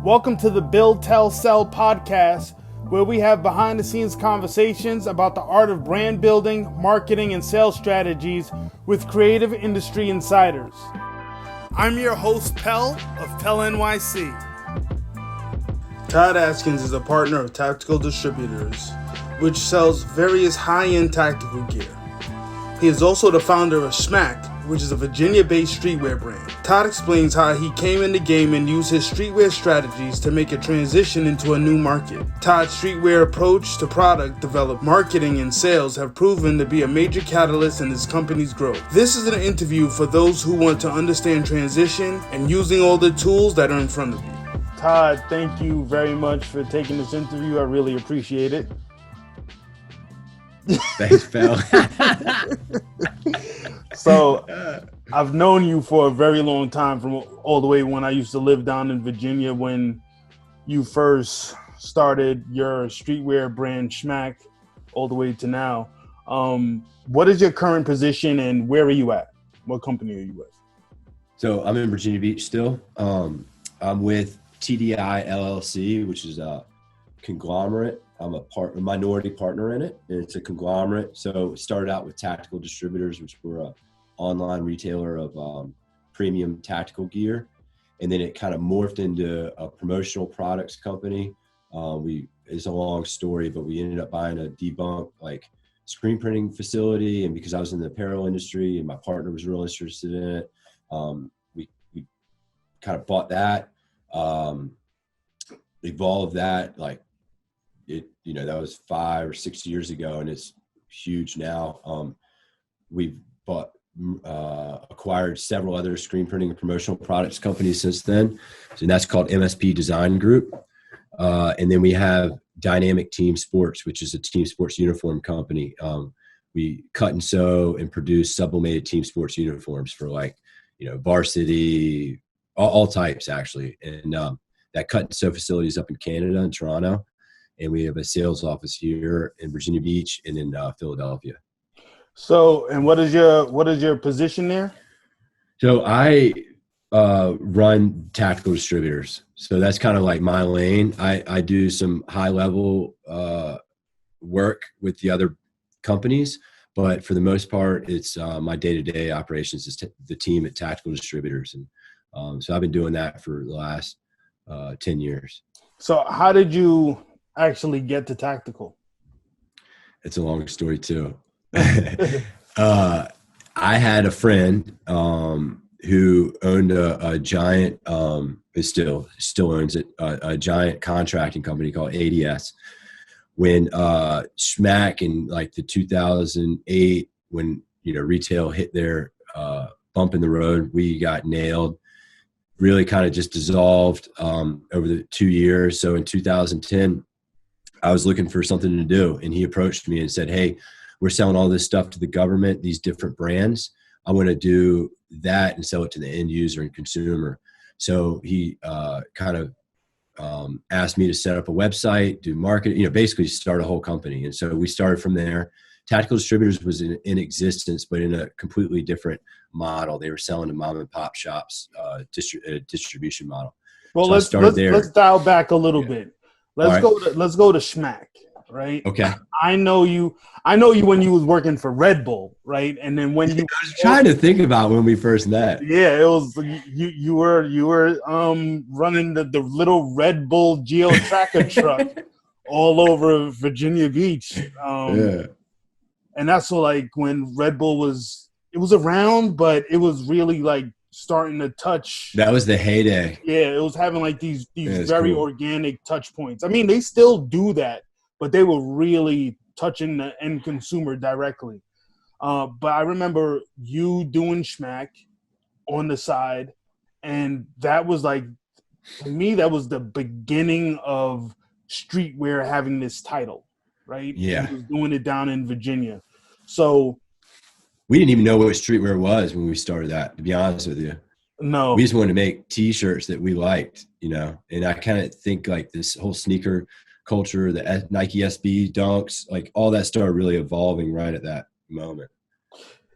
Welcome to the Build, Tell, Sell podcast, where we have behind-the-scenes conversations about the art of brand building, marketing, and sales strategies with creative industry insiders. I'm your host, Pel, of PELNYC. Todd Askins is a partner of Tactical Distributors, which sells various high-end tactical gear. He is also the founder of Shmack, which is a Virginia-based streetwear brand. Todd explains how he came in the game and used his streetwear strategies to make a transition into a new market. Todd's streetwear approach to product development, marketing, and sales have proven to be a major catalyst in his company's growth. This is an interview for those who want to understand transition and using all the tools that are in front of you. Todd, thank you very much for taking this interview. I really appreciate it. Thanks, Phil. So, I've known you for a very long time, from all the way when I used to live down in Virginia when you first started your streetwear brand Shmack, all the way to now. What is your current position and where are you at? What company are you with? So I'm in Virginia Beach still. I'm with TDI LLC, which is a conglomerate. I'm a minority partner in it, and it's a conglomerate. So it started out with Tactical Distributors, which were an online retailer of premium tactical gear. And then it kind of morphed into a promotional products company. It's a long story, but we ended up buying a debunked screen printing facility. And because I was in the apparel industry and my partner was real interested in it, we kind of bought that, evolved that, that was 5 or 6 years ago, and it's huge now. We've acquired several other screen printing and promotional products companies since then. And that's called MSP Design Group. And then we have Dynamic Team Sports, which is a team sports uniform company. We cut and sew and produce sublimated team sports uniforms for varsity, all types actually. And that cut and sew facility is up in Canada, in Toronto. And we have a sales office here in Virginia Beach and in Philadelphia. So, and what is your position there? So I run Tactical Distributors. So that's kind of like my lane. I do some high level work with the other companies, but for the most part, it's my day-to-day operations is the team at Tactical Distributors. And so I've been doing that for the last 10 years. So how did you actually get to Tactical? It's a long story too. I had a friend who owned a giant, still owns it, a giant contracting company called ADS. When Shmack in the 2008, when retail hit their bump in the road, we got nailed. Really kind of just dissolved over the 2 years. So in 2010, I was looking for something to do, and he approached me and said, "Hey, we're selling all this stuff to the government, these different brands. I want to do that and sell it to the end user and consumer." So he kind of asked me to set up a website, do marketing, basically start a whole company. And so we started from there. Tactical Distributors was in existence, but in a completely different model. They were selling to mom and pop shops, distribution model. Well, so let's dial back a little bit. Let's go to Shmack, right? Okay. I know you when you was working for Red Bull, right? And then when you I was trying to think about when we first met. Yeah, it was you were running the little Red Bull Geo Tracker truck all over Virginia Beach. Yeah. And that's when Red Bull was around, but it was really starting to touch. That was the heyday. Yeah, it was having these very cool, organic touch points. I mean, they still do that, but they were really touching the end consumer directly. But I remember you doing Shmack on the side, and that was to me, that was the beginning of streetwear having this title, right? Yeah. He was doing it down in Virginia. So we didn't even know what streetwear was when we started that, to be honest with you. No. We just wanted to make T-shirts that we liked, and I kind of think this whole sneaker culture, the Nike SB dunks, all that started really evolving right at that moment.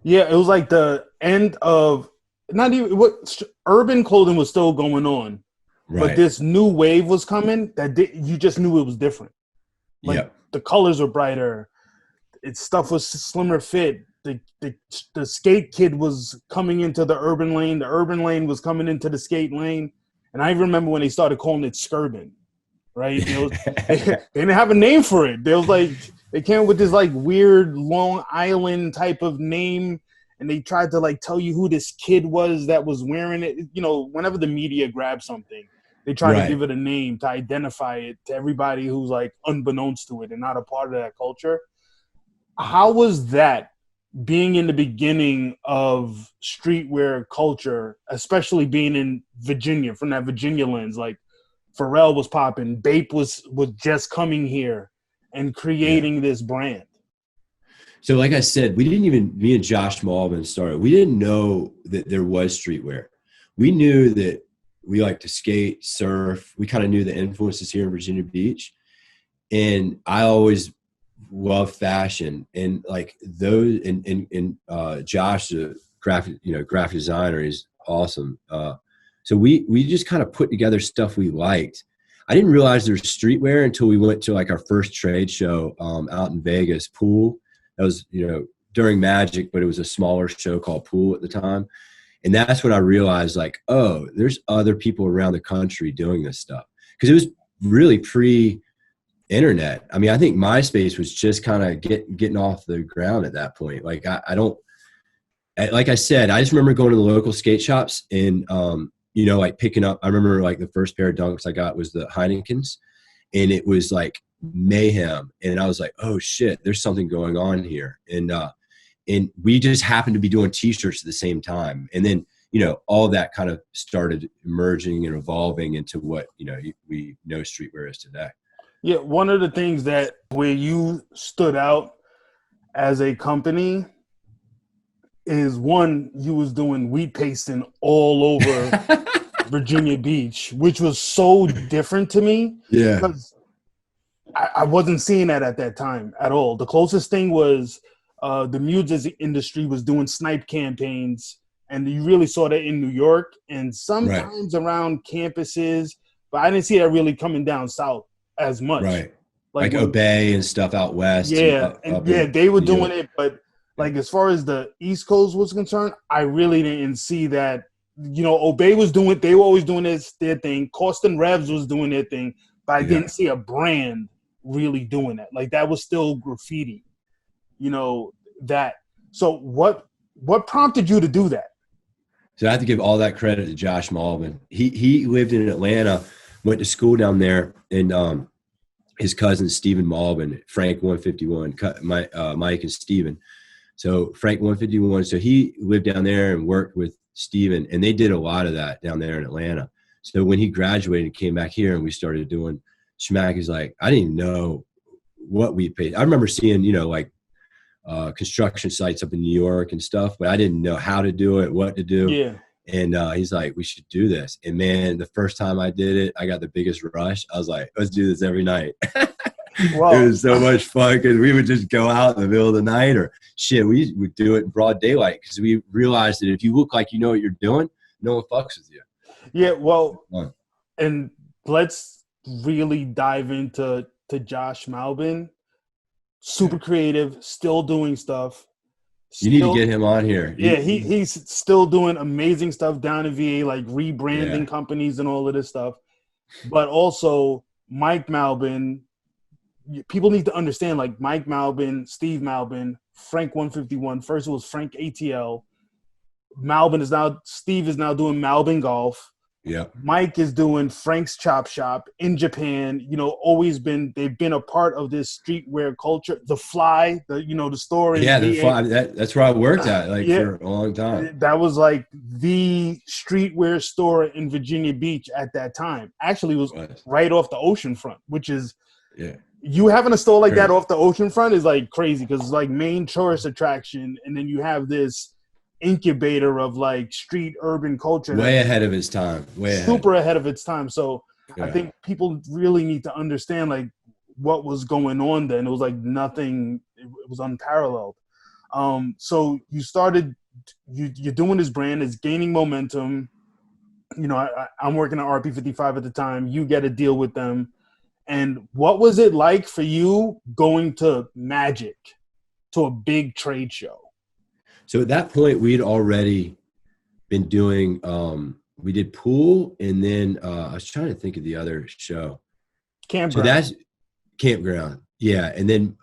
Yeah, it was the end of not even what urban clothing was still going on, but this new wave was coming you just knew it was different. Like the colors were brighter, stuff was slimmer fit. The skate kid was coming into the urban lane was coming into the skate lane. And I remember when they started calling it Skirban, right? They didn't have a name for it. They came up with this like weird Long Island type of name, and they tried to like tell you who this kid was that was wearing it. You know, whenever the media grabs something, they try to give it a name to identify it to everybody who's like unbeknownst to it and not a part of that culture. How was that being in the beginning of streetwear culture, especially being in Virginia, from that Virginia lens? Like Pharrell was popping, Bape was just coming here and creating this brand. So like I said, me and Josh Malvin started, we didn't know that there was streetwear. We knew that we like to skate, surf. We kind of knew the influences here in Virginia Beach. And I always love fashion, and like those, and Josh, the graphic designer, is awesome. So we just kind of put together stuff we liked. I didn't realize there was streetwear until we went to like our first trade show out in Vegas, Pool. That was, during Magic, but it was a smaller show called Pool at the time. And that's when I realized like, oh, there's other people around the country doing this stuff. Because it was really pre-internet. I mean, I think MySpace was just kind of getting off the ground at that point. Like like I said, I just remember going to the local skate shops and, like picking up, I remember like the first pair of Dunks I got was the Heinekens, and it was like mayhem. And I was like, oh shit, there's something going on here. And we just happened to be doing t-shirts at the same time. And then, all that kind of started emerging and evolving into what, we know streetwear is today. Yeah. One of the things that where you stood out as a company is, one, you was doing wheat pasting all over Virginia Beach, which was so different to me. Yeah. Because I wasn't seeing that at that time at all. The closest thing was the music industry was doing snipe campaigns, and you really saw that in New York and sometimes around campuses, but I didn't see that really coming down south as much. Right. Like Obey and stuff out west. Yeah. They were doing it, but like as far as the East Coast was concerned, I really didn't see that. Obey was doing, they were always doing their thing. Costin Revs was doing their thing, but I didn't see a brand really doing that. Like that was still graffiti, that. So what prompted you to do that? So I have to give all that credit to Josh Malvin. He lived in Atlanta, went to school down there, and his cousin Stephen Malvin, Frank 151, Mike and Stephen. So Frank 151. So he lived down there and worked with Stephen, and they did a lot of that down there in Atlanta. So when he graduated and came back here and we started doing Shmack, he's like, I didn't even know what we paid. I remember seeing, construction sites up in New York and stuff, but I didn't know how to do it, what to do. Yeah. And he's like, we should do this. And man, the first time I did it, I got the biggest rush. I was like, let's do this every night. Wow. It was so much fun because we would just go out in the middle of the night, or shit, we would do it in broad daylight because we realized that if you look like you know what you're doing, no one fucks with you. Yeah, well, and let's really dive into Josh Malvin. Super creative, still doing stuff. You need to get him on here. Yeah, he's still doing amazing stuff down in VA, like rebranding companies and all of this stuff. But also Mike Malvin, people need to understand, like Mike Malvin, Steve Malvin, Frank 151. First it was Frank ATL. Steve is now doing Malvin Golf. Yeah. Mike is doing Frank's Chop Shop in Japan. They've been a part of this streetwear culture. The Fly, the store. The Fly. That's where I worked at for a long time. That was like the streetwear store in Virginia Beach at that time. Actually, it was right off the ocean front, which is, you having a store like that off the ocean front is like crazy because it's like main tourist attraction, and then you have this incubator of like street urban culture. Way ahead of its time. Super ahead of its time. So I think people really need to understand like what was going on then. It was like nothing. It was unparalleled. So you started, you're doing this brand, it's gaining momentum. I'm working at RP55 at the time. You get a deal with them. And what was it like for you going to Magic, to a big trade show? So at that point, we'd already been doing, we did pool, and then I was trying to think of the other show. Campground. So that's Campground. Yeah. And then,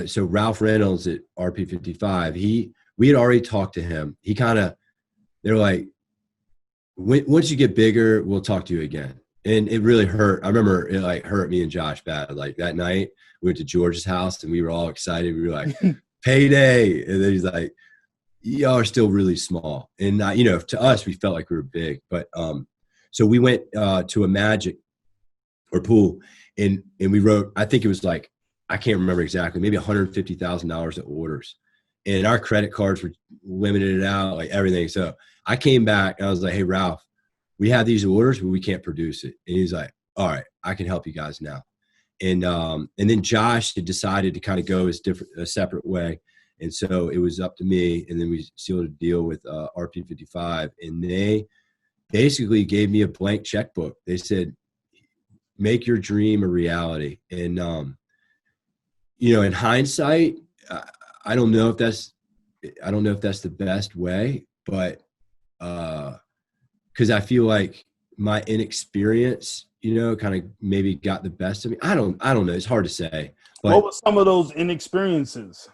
so Ralph Reynolds at RP55, we had already talked to him. They're like, once you get bigger, we'll talk to you again. And it really hurt. I remember it like hurt me and Josh bad. Like that night we went to George's house and we were all excited. We were like, payday. And then he's like, y'all are still really small. And to us, we felt like we were big, but, so we went, to a Magic or pool, and we wrote, I think it was like, I can't remember exactly, maybe $150,000 of orders, and our credit cards were limited out, like everything. So I came back and I was like, hey, Ralph, we have these orders, but we can't produce it. And he's like, all right, I can help you guys now. And then Josh had decided to kind of go a separate way. And so it was up to me. And then we sealed a deal with RP55, and they basically gave me a blank checkbook. They said, make your dream a reality. And, in hindsight, I don't know if that's the best way, but because I feel like my inexperience, kind of maybe got the best of me. I don't know. It's hard to say. But, what were some of those inexperiences?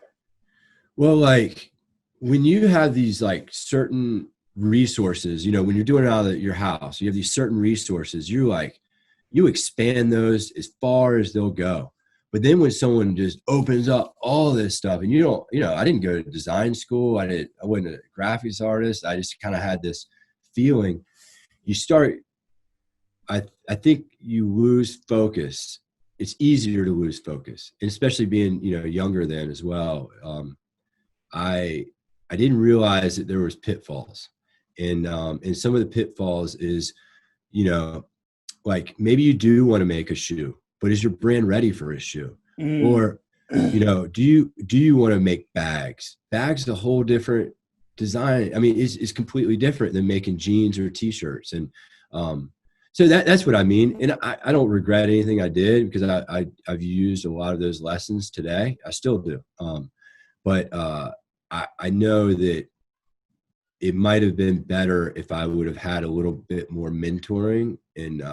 Well, like when you have these like certain resources, when you're doing it out of your house, you have these certain resources, you expand those as far as they'll go. But then when someone just opens up all this stuff, and I didn't go to design school. I wasn't a graphics artist. I just kind of had this feeling. I think you lose focus. It's easier to lose focus, and especially being, younger then as well. I didn't realize that there was pitfalls, and some of the pitfalls is, like maybe you do want to make a shoe, but is your brand ready for a shoe? Or, do you want to make bags? Bags is a whole different design. I mean, it's completely different than making jeans or t-shirts. And so that's what I mean. And I don't regret anything I did, because I've used a lot of those lessons today. I still do. But I know that it might have been better if I would have had a little bit more mentoring, and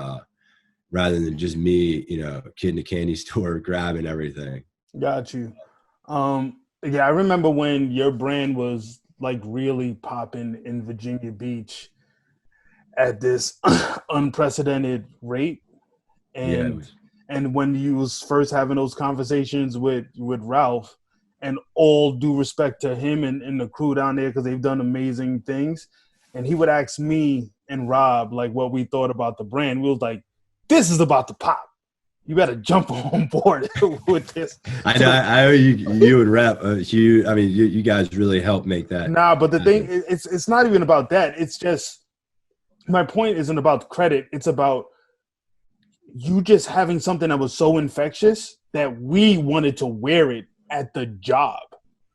rather than just me, a kid in a candy store grabbing everything. Got you. Yeah, I remember when your brand was like really popping in Virginia Beach at this unprecedented rate. And when you was first having those conversations with Ralph, and all due respect to him and the crew down there, because they've done amazing things, and he would ask me and Rob like what we thought about the brand. We was like, this is about to pop. You better jump on board with this. I know. I owe you and Rep. Hugh. I mean, you guys really helped make that. Nah, but the thing, it's not even about that. It's just, my point isn't about credit. It's about you just having something that was so infectious that we wanted to wear it at the job.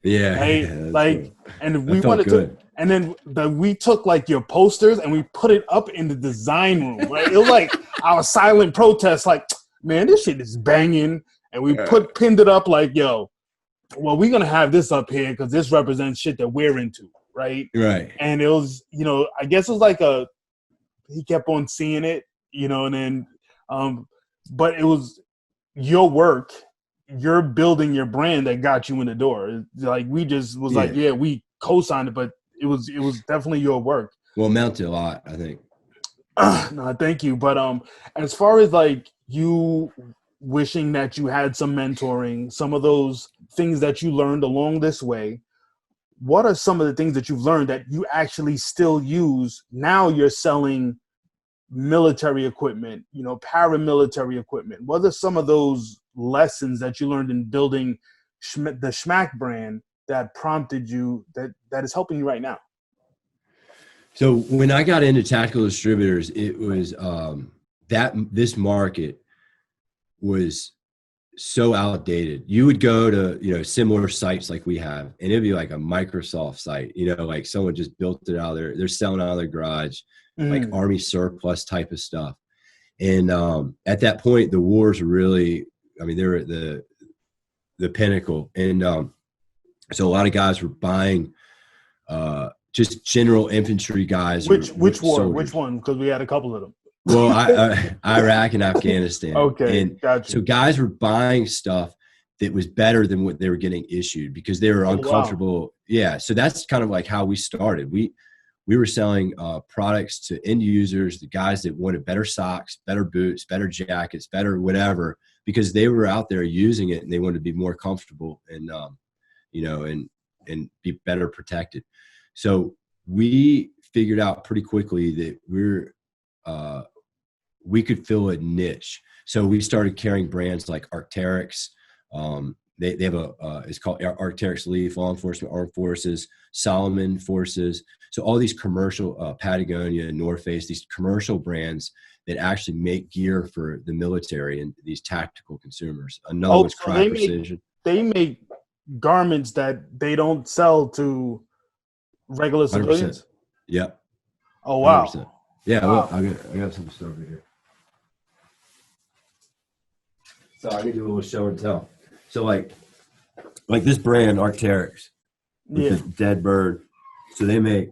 Yeah. Right? Yeah, like, cool. and we wanted to, and then we took like your posters and we put it up in the design room. Right? It was like our silent protest, like, man, this shit is banging. And we pinned it up like, yo, well, we're going to have this up here because this represents shit that we're into. Right. Right. And it was, I guess it was like he kept on seeing it, and then, but it was your work, you're building your brand that got you in the door. It's like, we just was like, yeah, we co-signed it, but it was definitely your work. Well, it meant a lot, I think. No, thank you. But as far as like you wishing that you had some mentoring, some of those things that you learned along this way, what are some of the things that you've learned that you actually still use? Now you're selling military equipment, paramilitary equipment. What are some of those lessons that you learned in building the Shmack brand that prompted you, that is helping you right now? So when I got into Tactical Distributors, it was this market was so outdated. You would go to, similar sites like we have, and it'd be like a Microsoft site, like someone just built it out there. They're selling out of their garage, like army surplus type of stuff. And at that point, the wars were really, they were at the pinnacle. And so a lot of guys were buying just general infantry guys. Which war? Soldiers. Which one? Because we had a couple of them. Well, Iraq and Afghanistan. Okay, and gotcha. So guys were buying stuff that was better than what they were getting issued because they were uncomfortable. Wow. Yeah, so that's kind of like how we started. We were selling products to end users, the guys that wanted better socks, better boots, better jackets, better whatever, because they were out there using it and they wanted to be more comfortable and and be better protected. So we figured out pretty quickly that we could fill a niche. So we started carrying brands like Arc'teryx. They have it's called Arc'teryx Leaf, Law Enforcement, Armed Forces, Solomon Forces. So all these commercial, Patagonia, North Face, these commercial brands that actually make gear for the military and these tactical consumers. Another one's Cry Precision. They make garments that they don't sell to regular civilians? 100%. Yep. Oh, wow. 100%. Yeah, wow. Well, I got some stuff over here. So I can do a little show and tell. So like this brand, Arc'teryx, with the dead bird. So they make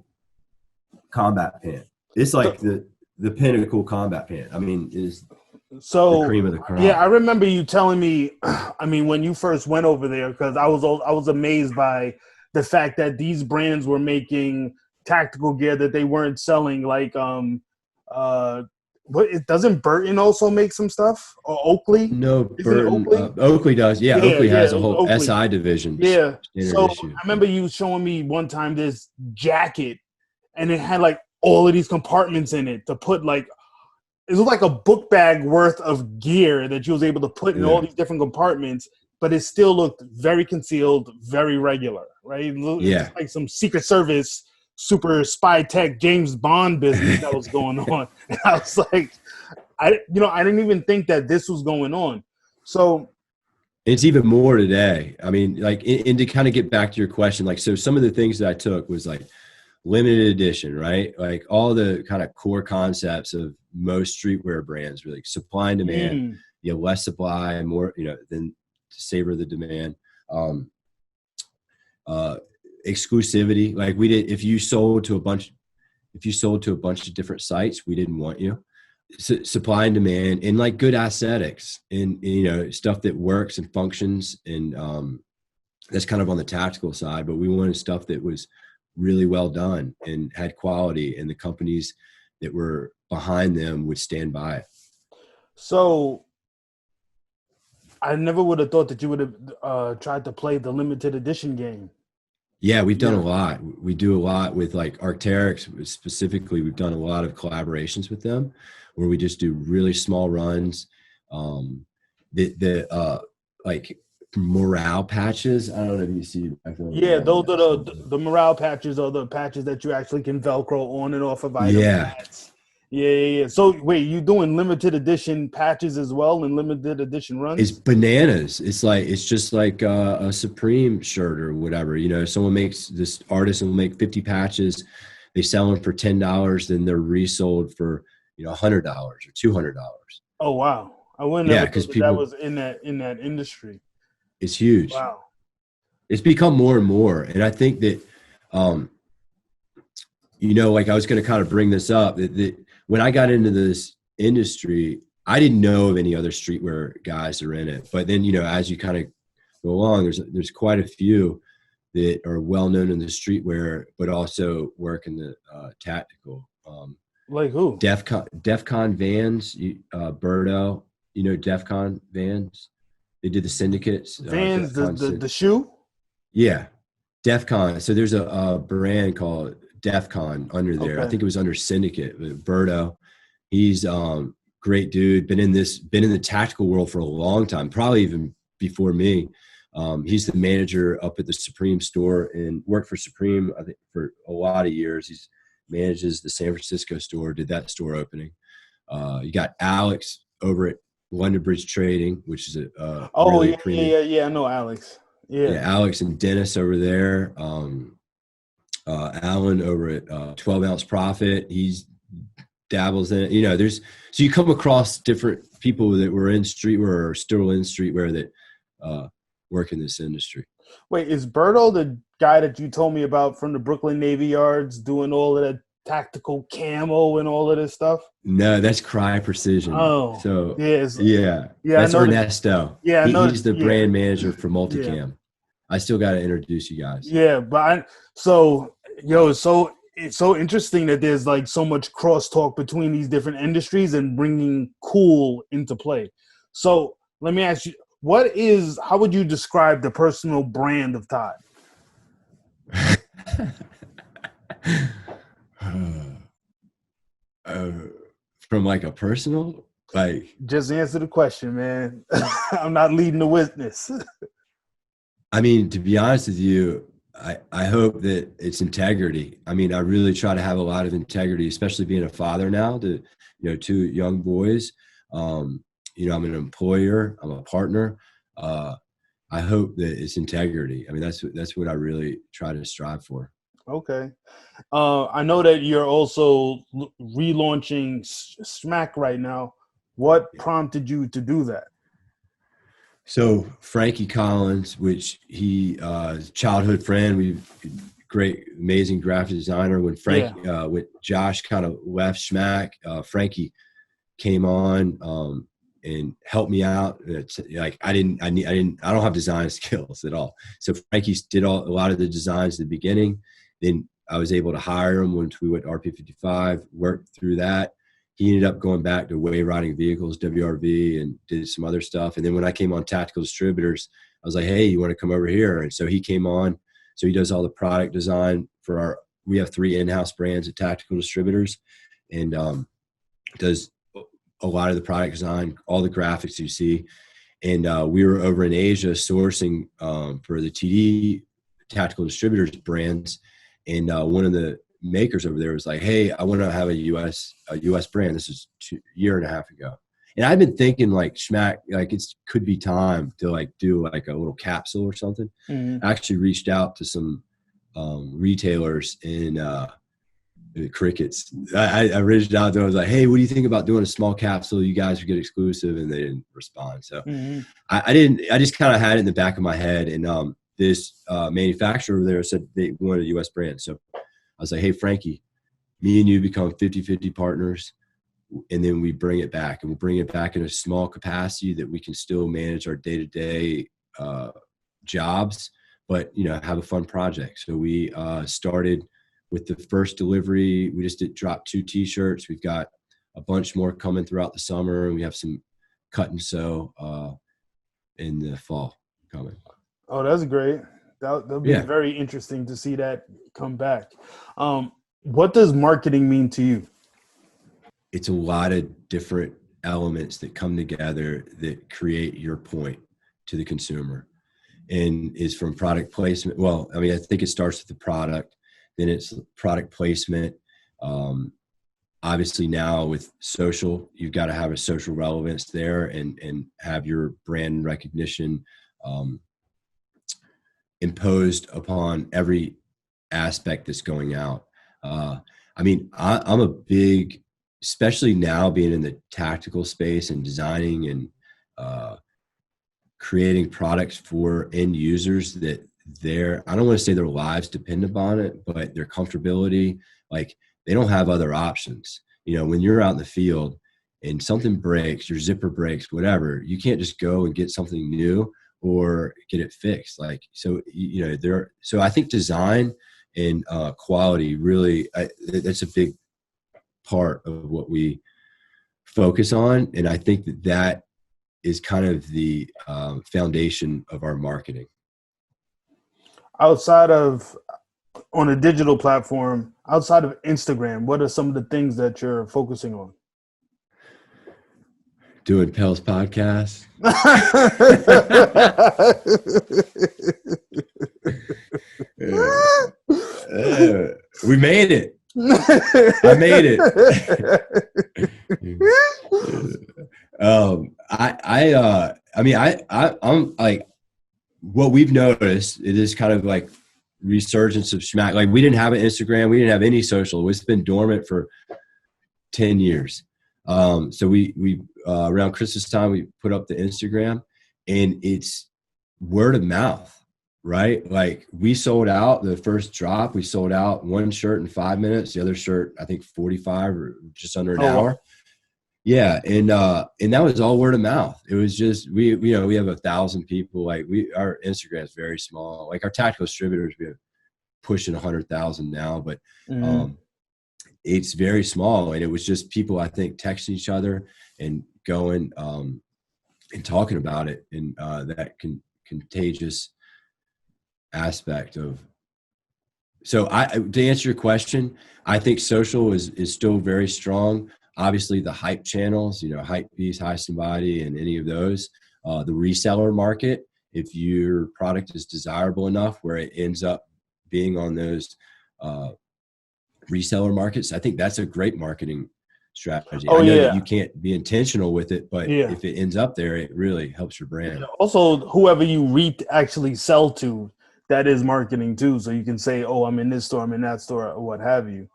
combat pant. It's like the pinnacle combat pant. Is the cream of the crop. Yeah, I remember you telling me, when you first went over there, because I was amazed by the fact that these brands were making tactical gear that they weren't selling, like doesn't Burton also make some stuff, or Oakley? No, Burton. Oakley does. Yeah, Oakley has a whole Oakley. SI division. Yeah. So I remember you showing me one time this jacket, and it had like all of these compartments in it to put like. It was like a book bag worth of gear that you was able to put in all these different compartments, but it still looked very concealed, very regular, right? It looked like some Secret Service, super spy tech, James Bond business that was going on. And I was like, I didn't even think that this was going on. So it's even more today. And to kind of get back to your question, so some of the things that I took was like limited edition, right? Like all the kind of core concepts of most streetwear brands, really supply and demand, less supply and more, than to savor the demand. Exclusivity. Like we did, if you sold to a bunch of different sites, we didn't want you. Supply and demand, and like good aesthetics and stuff that works and functions. And that's kind of on the tactical side, but we wanted stuff that was really well done and had quality, and the companies that were behind them would stand by it. So I never would have thought that you would have tried to play the limited edition game. Yeah, we've done a lot. We do a lot with like Arc'teryx specifically. We've done a lot of collaborations with them where we just do really small runs. Like morale patches. I don't know if you see. Yeah, those are the morale patches, are the patches that you actually can Velcro on and off of items. Yeah. Yeah. So wait, you doing limited edition patches as well and limited edition runs? It's bananas. It's just like a Supreme shirt or whatever. This artist will make 50 patches. They sell them for $10, then they're resold for $100 or $200. Oh wow! I wouldn't have thought that was in that industry. It's huge. Wow. It's become more and more. And I think that, I was going to kind of bring this up, that when I got into this industry, I didn't know of any other streetwear guys that are in it. But then, as you kind of go along, there's quite a few that are well known in the streetwear, but also work in the tactical. Like who? DEFCON Vans, Birdo, DEFCON Vans. They did the syndicates. Vans, the shoe? Yeah. DEFCON. So there's a brand called DEFCON under there. Okay. I think it was under syndicate. Birdo. He's great dude. Been in the tactical world for a long time, probably even before me. He's the manager up at the Supreme store and worked for Supreme, I think, for a lot of years. He manages the San Francisco store, did that store opening. You got Alex over at London Bridge Trading, which is a Oh, really yeah, premium. yeah. I know Alex. Yeah. Alex and Dennis over there. Alan over at 12 Ounce Profit. He's dabbles in it. You know, so you come across different people that were in streetwear or still in streetwear that work in this industry. Wait, is Berto the guy that you told me about from the Brooklyn Navy Yards doing all of that tactical camo and all of this stuff? No, that's Cry Precision. Oh, So yes. yeah, Yeah, I that's know. Ernesto. Yeah, I know. He's the Yeah, brand manager for yeah, Multicam. I still got to introduce you guys. yeah. It's so interesting that there's like so much crosstalk between these different industries and bringing cool into play. So let me ask you, how would you describe the personal brand of Todd? From like a personal, like, Just answer the question, man. I'm not leading the witness. I mean, to be honest with you, I hope that it's integrity. I mean, I really try to have a lot of integrity, especially being a father now to, two young boys. I'm an employer, I'm a partner. I hope that it's integrity. I mean, that's what I really try to strive for. Okay. I know that you're also relaunching Smack right now. What prompted you to do that? So Frankie Collins, which he childhood friend, great, amazing graphic designer. When when Josh kind of left Shmack, Frankie came on and helped me out. It's like I don't have design skills at all. So Frankie did a lot of the designs at the beginning. Then I was able to hire him once we went RP55, worked through that. He ended up going back to wave riding vehicles, WRV, and did some other stuff. And then when I came on Tactical Distributors, I was like, hey, you want to come over here? And so he came on. So he does all the product design we have 3 in-house brands at Tactical Distributors, and does a lot of the product design, all the graphics you see. And we were over in Asia sourcing for the TD Tactical Distributors brands. And one of the makers over there was like, hey, I want to have a US brand. This is a year and a half ago. And I've been thinking like Shmack, like could be time to like do like a little capsule or something. Mm-hmm. I actually reached out to some retailers in Crickets. I reached out to them. I was like, hey, what do you think about doing a small capsule? You guys would get exclusive. And they didn't respond. So I just kind of had it in the back of my head. And this manufacturer over there said they wanted a US brand. So I was like, hey, Frankie, me and you become 50-50 partners, and then we bring it back. And we'll bring it back in a small capacity that we can still manage our day-to-day jobs, but, have a fun project. So we started with the first delivery. We just dropped 2 T-shirts. We've got a bunch more coming throughout the summer, and we have some cut and sew in the fall coming. Oh, that's great. That'll be very interesting to see that come back. What does marketing mean to you? It's a lot of different elements that come together that create your point to the consumer, and is from product placement. Well, I mean, I think it starts with the product, then it's product placement. Obviously now with social, you've got to have a social relevance there and have your brand recognition imposed upon every aspect that's going out. I mean, I'm a big, especially now being in the tactical space and designing and creating products for end users that I don't want to say their lives depend upon it, but their comfortability, like they don't have other options. When you're out in the field and something breaks, your zipper breaks, whatever, you can't just go and get something new or get it fixed. So I think design and quality really, that's a big part of what we focus on. And I think that is kind of the foundation of our marketing. Outside of on a digital platform, outside of Instagram, what are some of the things that you're focusing on? Doing Pel's podcast. We made it. I made it. I'm like, what we've noticed, it is kind of like resurgence of Shmack. Like we didn't have an Instagram. We didn't have any social. It's been dormant for 10 years. So we around Christmas time, we put up the Instagram, and it's word of mouth, right? Like we sold out the first drop. We sold out one shirt in 5 minutes. The other shirt, I think 45 or just under an hour. Yeah. And that was all word of mouth. It was just, we have 1,000 people. Like our Instagram is very small. Like our Tactical Distributors, we have pushing 100,000 now, but, it's very small. And it was just people, I think, texting each other and going, and talking about it. And, that contagious aspect of, so to answer your question, I think social is still very strong. Obviously the hype channels, Hypebeast, High Somebody, and any of those, the reseller market, if your product is desirable enough where it ends up being on those, reseller markets, I think that's a great marketing strategy. I know that you can't be intentional with it, but if it ends up there, it really helps your brand. Also, whoever you actually sell to, that is marketing too. So you can say, oh, I'm in this store, I'm in that store, or what have you.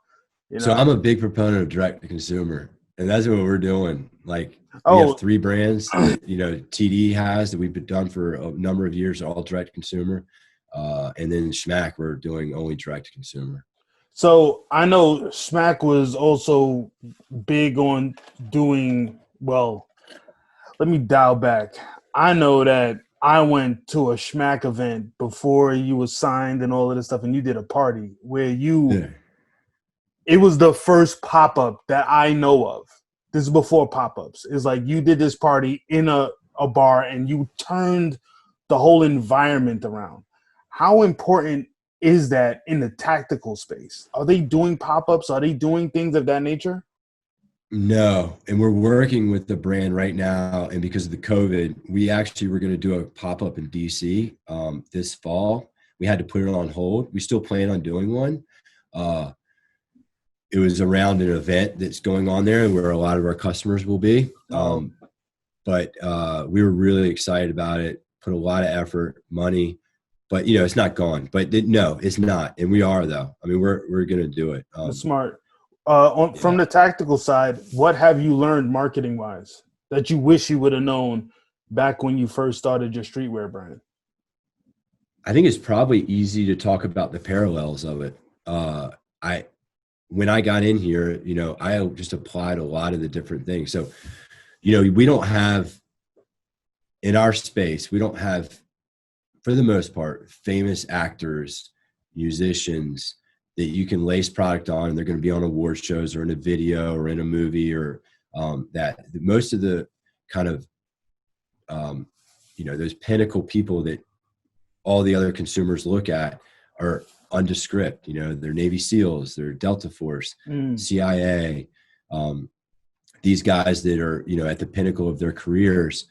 So I'm a big proponent of direct to consumer, and that's what we're doing. Like we have 3 brands that, TD has that we've done for a number of years, all direct to consumer. And then Shmack, we're doing only direct to consumer. So I know Shmack was also big on doing, well, let me dial back. I know that I went to a Shmack event before you was signed and all of this stuff, and you did a party where it was the first pop-up that I know of. This is before pop-ups. It's like you did this party in a bar and you turned the whole environment around. How important is that in the tactical space? Are they doing pop-ups? Are they doing things of that nature? No. And we're working with the brand right now. And because of the COVID, we actually were going to do a pop-up in DC this fall. We had to put it on hold. We still plan on doing one. It was around an event that's going on there where a lot of our customers will be. But we were really excited about it, put a lot of effort, money. But, it's not gone. But no, it's not. And we are, though. I mean, we're going to do it. That's smart. From the tactical side, what have you learned marketing-wise that you wish you would have known back when you first started your streetwear brand? I think it's probably easy to talk about the parallels of it. When I got in here, I just applied a lot of the different things. So, we don't have, in our space, we don't have, for the most part, famous actors, musicians that you can lace product on, and they're going to be on award shows or in a video or in a movie or that. Most of the kind of, those pinnacle people that all the other consumers look at are undescript. They're Navy SEALs, they're Delta Force, CIA, these guys that are, at the pinnacle of their careers.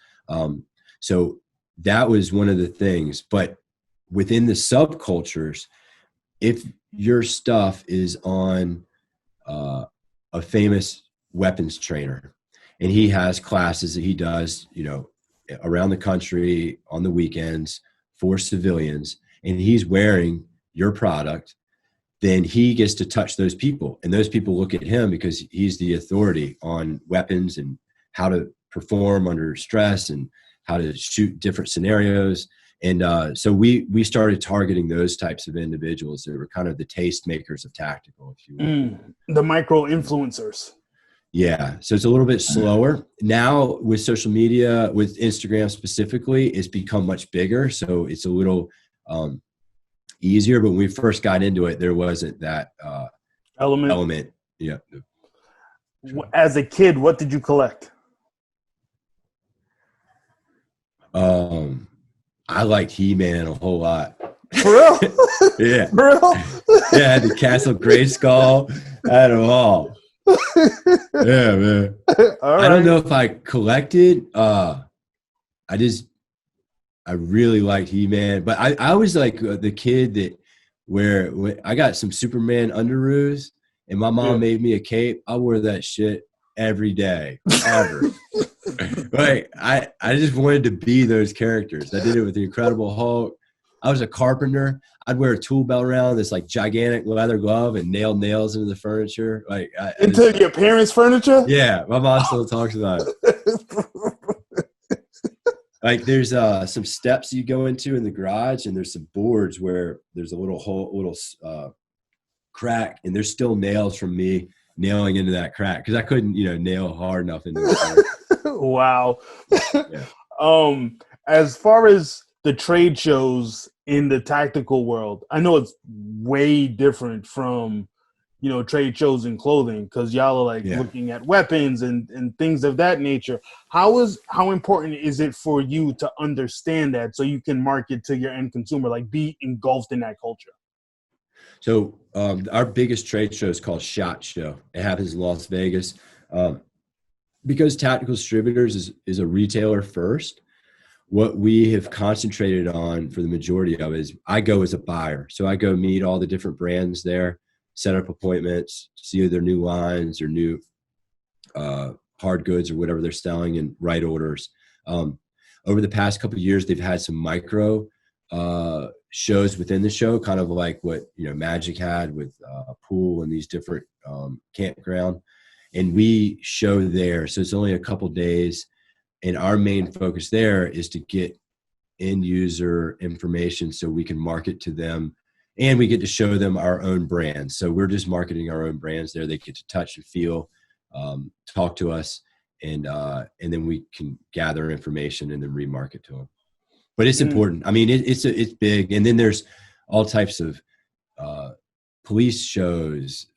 So that was one of the things. But within the subcultures, if your stuff is on a famous weapons trainer and he has classes that he does, around the country on the weekends for civilians, and he's wearing your product, then he gets to touch those people. And those people look at him because he's the authority on weapons and how to perform under stress and how to shoot different scenarios. And so we started targeting those types of individuals that were kind of the tastemakers of tactical, if you will. The micro influencers. Yeah. So it's a little bit slower. Now with social media, with Instagram specifically, it's become much bigger. So it's a little easier. But when we first got into it, there wasn't that element. Yeah. As a kid, what did you collect? I liked He-Man a whole lot. For real? Yeah. For real? Yeah, I had the Castle Grayskull. I had them all. Yeah, man. All right. I don't know if I collected. I really liked He-Man, but I was like the kid that when I got some Superman underoos and my mom made me a cape. I wore that shit every day, ever. Like I just wanted to be those characters. I did it with the Incredible Hulk. I was a carpenter. I'd wear a tool belt around, this like gigantic leather glove, and nail nails into the furniture. Like into your parents' furniture? Yeah, my mom still talks about it. Like there's some steps you go into in the garage, and there's some boards where there's a little hole, crack, and there's still nails from me nailing into that crack because I couldn't, nail hard enough into it. Wow. Yeah. As far as the trade shows in the tactical world, I know it's way different from, trade shows in clothing because y'all are like looking at weapons and things of that nature. How important is it for you to understand that so you can market to your end consumer, like be engulfed in that culture? So our biggest trade show is called SHOT Show. It happens in Las Vegas. Because Tactical Distributors is a retailer first, what we have concentrated on for the majority of it is I go as a buyer. So I go meet all the different brands there, set up appointments, see their new lines or new hard goods or whatever they're selling, and write orders. Over the past couple of years, they've had some micro shows within the show, kind of like what Magic had with pool and these different campground, and we show there. So it's only a couple days, and our main focus there is to get end user information so we can market to them, and we get to show them our own brands. So we're just marketing our own brands there. They get to touch and feel, talk to us, and then we can gather information and then remarket to them. But it's important. I mean, it's big. And then there's all types of police shows,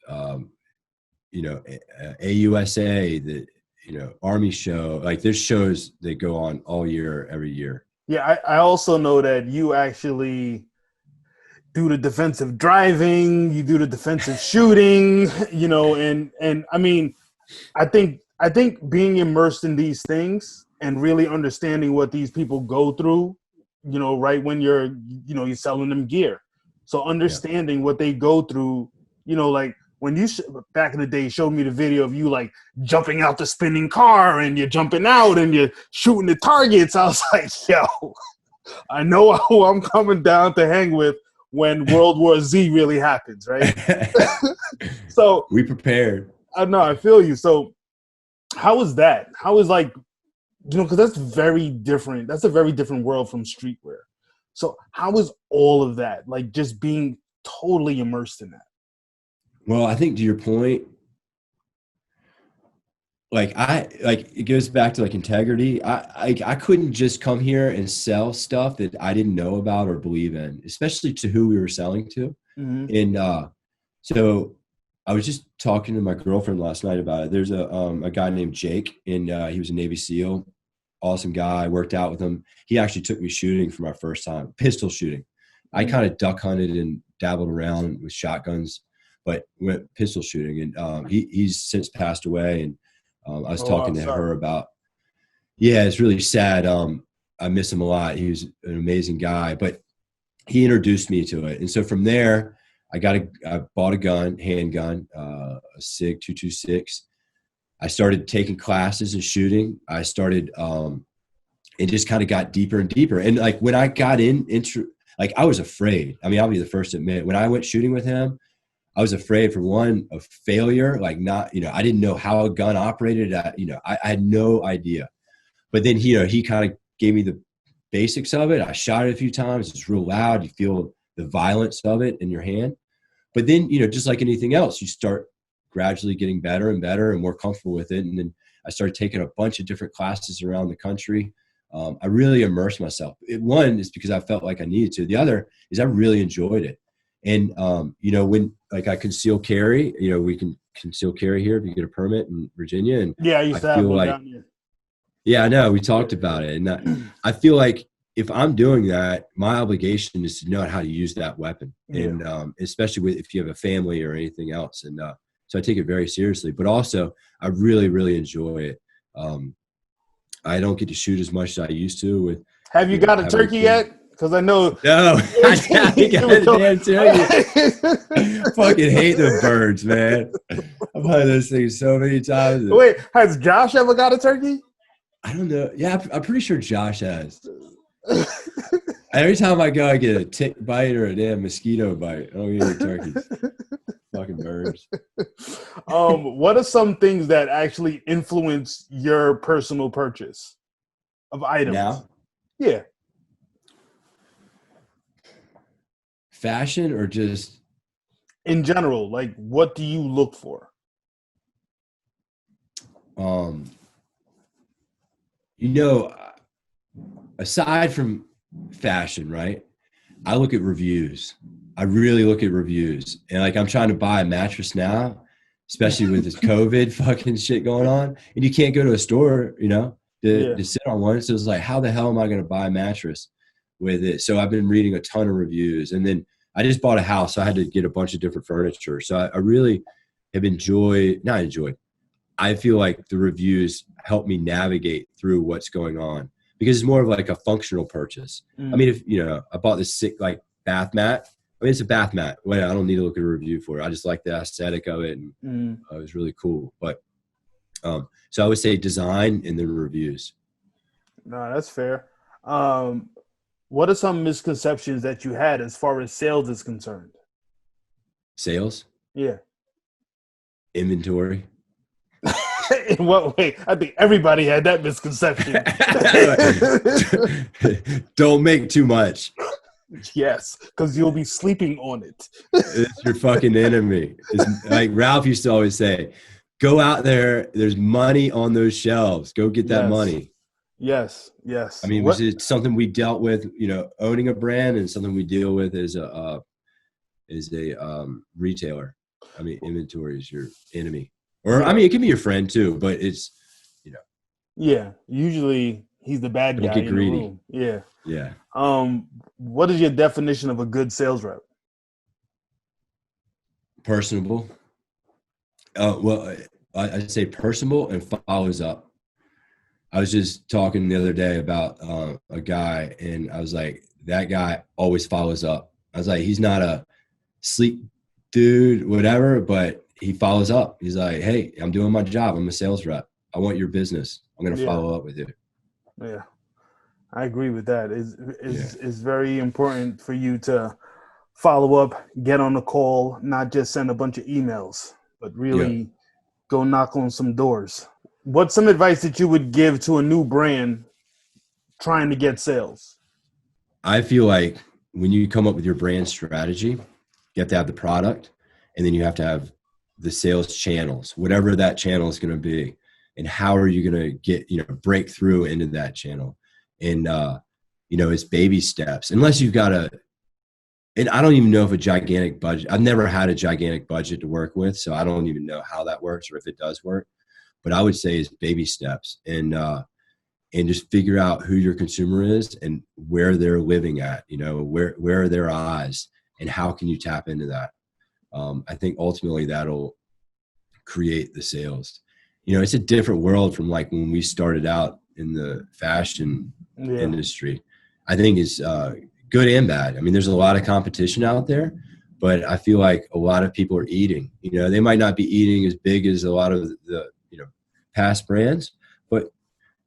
AUSA, the Army show. Like there's shows that go on all year, every year. Yeah, I also know that you actually do the defensive driving, you do the defensive shooting, and I mean, I think being immersed in these things and really understanding what these people go through, right when you're selling them gear. So understanding what they go through, like when you back in the day showed me the video of you like jumping out the spinning car and you're jumping out and you're shooting the targets. I was like, yo, I know who I'm coming down to hang with when World War Z really happens, right? So we prepared. I know, I feel you. So how is that? How is like, because that's very different. That's a very different world from streetwear. So how is all of that, like just being totally immersed in that? Well, I think to your point, it goes back to like integrity. I couldn't just come here and sell stuff that I didn't know about or believe in, especially to who we were selling to. Mm-hmm. And so I was just talking to my girlfriend last night about it. There's a guy named Jake, and he was a Navy SEAL, awesome guy. I worked out with him. He actually took me shooting for my first time, pistol shooting. I kind of duck hunted and dabbled around with shotguns, but went pistol shooting. And he's since passed away. And I was talking to her about, it's really sad. I miss him a lot. He was an amazing guy, but he introduced me to it. And so from there, I bought a handgun, a SIG 226. I started taking classes and shooting. I started, it just kind of got deeper and deeper. And like when I got into, like I was afraid. I mean, I'll be the first to admit, when I went shooting with him, I was afraid for one of failure, like not, I didn't know how a gun operated. I had no idea. But then, he kind of gave me the basics of it. I shot it a few times. It's real loud. You feel the violence of it in your hand. But then, just like anything else, you start gradually getting better and better and more comfortable with it. And then I started taking a bunch of different classes around the country. I really immersed myself. One is because I felt like I needed to. The other is I really enjoyed it. And, when like I conceal carry, we can conceal carry here if you get a permit in Virginia. And I used to have one down here. Yeah, I know. We talked about it. And I feel like if I'm doing that, my obligation is to know how to use that weapon. Yeah. And especially if you have a family or anything else. And so I take it very seriously. But also, I really, really enjoy it. I don't get to shoot as much as I used to. Have you got a turkey yet? Because I know. No, I got a damn turkey. Fucking hate the birds, man. I've heard those things so many times. Wait, has Josh ever got a turkey? I don't know. Yeah, I'm pretty sure Josh has. Every time I go, I get a tick bite or a damn mosquito bite. I don't get any turkeys. Fucking birds. What are some things that actually influence your personal purchase of items? Now? Yeah. Fashion or just in general? Like, what do you look for? Aside from fashion, right? I look at reviews. I really look at reviews. And like, I'm trying to buy a mattress now, especially with this COVID fucking shit going on. And you can't go to a store, to sit on one. So it's like, how the hell am I going to buy a mattress with it? So I've been reading a ton of reviews. And then I just bought a house. So I had to get a bunch of different furniture. So I really have I feel like the reviews help me navigate through what's going on, because it's more of like a functional purchase. I mean, if I bought this sick like bath mat. I mean, it's a bath mat. Well, I don't need to look at a review for it. I just like the aesthetic of it, and it was really cool. But so I would say design and then reviews. No, that's fair. What are some misconceptions that you had as far as sales is concerned? Sales? Yeah. Inventory. In what way? I think everybody had that misconception. Don't make too much. Yes, because you'll be sleeping on it. It's your fucking enemy. It's like Ralph used to always say, go out there. There's money on those shelves. Go get that money. Yes. I mean, it's something we dealt with, owning a brand, and something we deal with as a retailer. I mean, inventory is your enemy. Or, I mean, it can be your friend too, but it's, Yeah, usually he's the bad guy get in greedy. the room. Yeah. Yeah. What is your definition of a good sales rep? Personable. Well, I'd say personable and follows up. I was just talking the other day about a guy, and I was like, that guy always follows up. I was like, he's not a sleep dude, whatever, but he follows up. He's like, hey, I'm doing my job. I'm a sales rep. I want your business. I'm going to follow up with you. Yeah, I agree with that. It's very important for you to follow up, get on the call, not just send a bunch of emails, but really go knock on some doors. What's some advice that you would give to a new brand trying to get sales? I feel like when you come up with your brand strategy, you have to have the product, and then you have to have the sales channels, whatever that channel is going to be. And how are you going to get, break through into that channel? And, it's baby steps. Unless you've got and I don't even know if a gigantic budget, I've never had a gigantic budget to work with, so I don't even know how that works or if it does work. But I would say it's baby steps, and just figure out who your consumer is and where they're living at, where are their eyes, and how can you tap into that? I think ultimately that'll create the sales. It's a different world from like when we started out in the fashion industry. I think it's good and bad. I mean, there's a lot of competition out there, but I feel like a lot of people are eating. They might not be eating as big as a lot of the past brands, but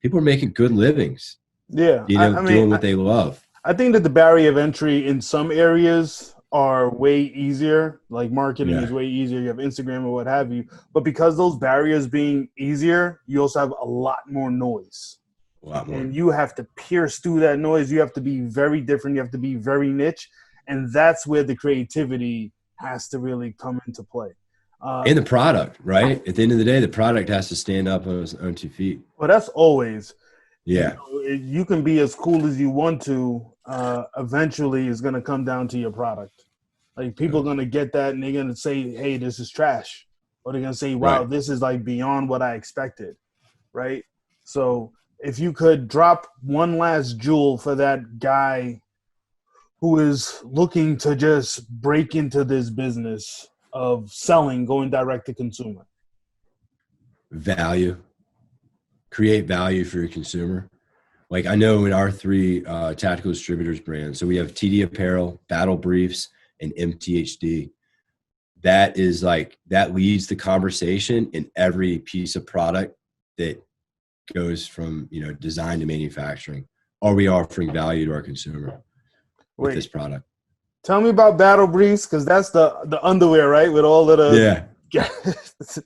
people are making good livings. Yeah, doing what they love. I think that the barrier of entry in some areas are way easier. Like marketing is way easier. You have Instagram or what have you. But because those barriers being easier, you also have a lot more noise. A lot more. And you have to pierce through that noise. You have to be very different. You have to be very niche. And that's where the creativity has to really come into play. And the product, right? At the end of the day, the product has to stand up on its own 2 feet. Well, that's always. Yeah. You can be as cool as you want to. Eventually, it's going to come down to your product. Like, people are going to get that, and they're going to say, hey, this is trash. Or they're going to say, wow, this is like beyond what I expected. Right? So if you could drop one last jewel for that guy who is looking to just break into this business of selling, going direct to consumer. Value. Create value for your consumer. like I know in our 3 Tactical Distributors brands, so we have TD Apparel, Battle Briefs, and MTHD. That is like, that leads the conversation in every piece of product that goes from, you know, design to manufacturing. Are we offering value to our consumer with this product? Tell me about Battle Briefs, because that's the underwear, right? With all of the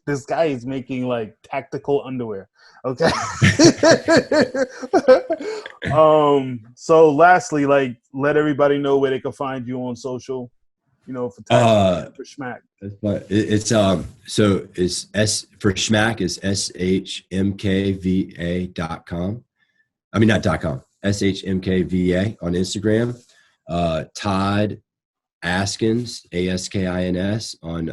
this guy is making like tactical underwear. Okay. So lastly, like, let everybody know where they can find you on social, you know, for Shmack. It's so it's for Shmack is shmkva.com. I mean, not .com, shmkva on Instagram. Todd Askins, Askins on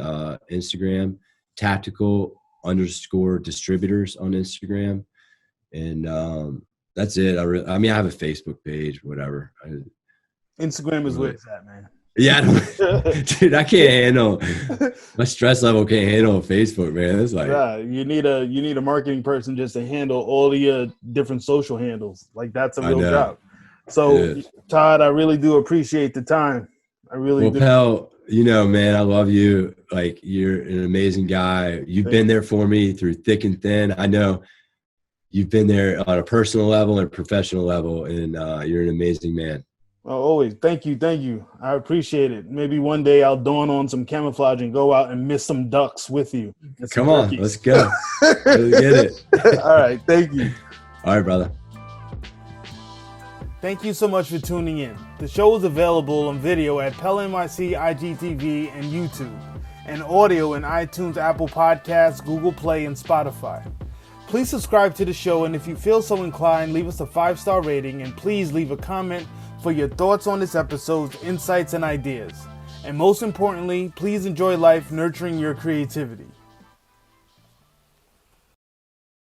Instagram. Tactical _distributors on Instagram. And that's it. I mean, I have a Facebook page, whatever. Instagram is where it's at, man. Yeah, dude, I can't handle, my stress level can't handle Facebook, man. It's like, yeah, you need a marketing person just to handle all of your different social handles. Like, that's a real job. So Todd, I really do appreciate the time. I really do. Pel, you know, man, I love you. Like, you're an amazing guy. You've been there for me through thick and thin. I know you've been there on a personal level and a professional level, and you're an amazing man. Oh, always. Thank you. I appreciate it. Maybe one day I'll don on some camouflage and go out and miss some ducks with you. Come on, let's go. Let's get it. All right. Thank you. All right, brother. Thank you so much for tuning in. The show is available on video at PELNYC, IGTV, and YouTube, and audio in iTunes, Apple Podcasts, Google Play, and Spotify. Please subscribe to the show, and if you feel so inclined, leave us a 5-star rating, and please leave a comment for your thoughts on this episode's insights and ideas. And most importantly, please enjoy life nurturing your creativity.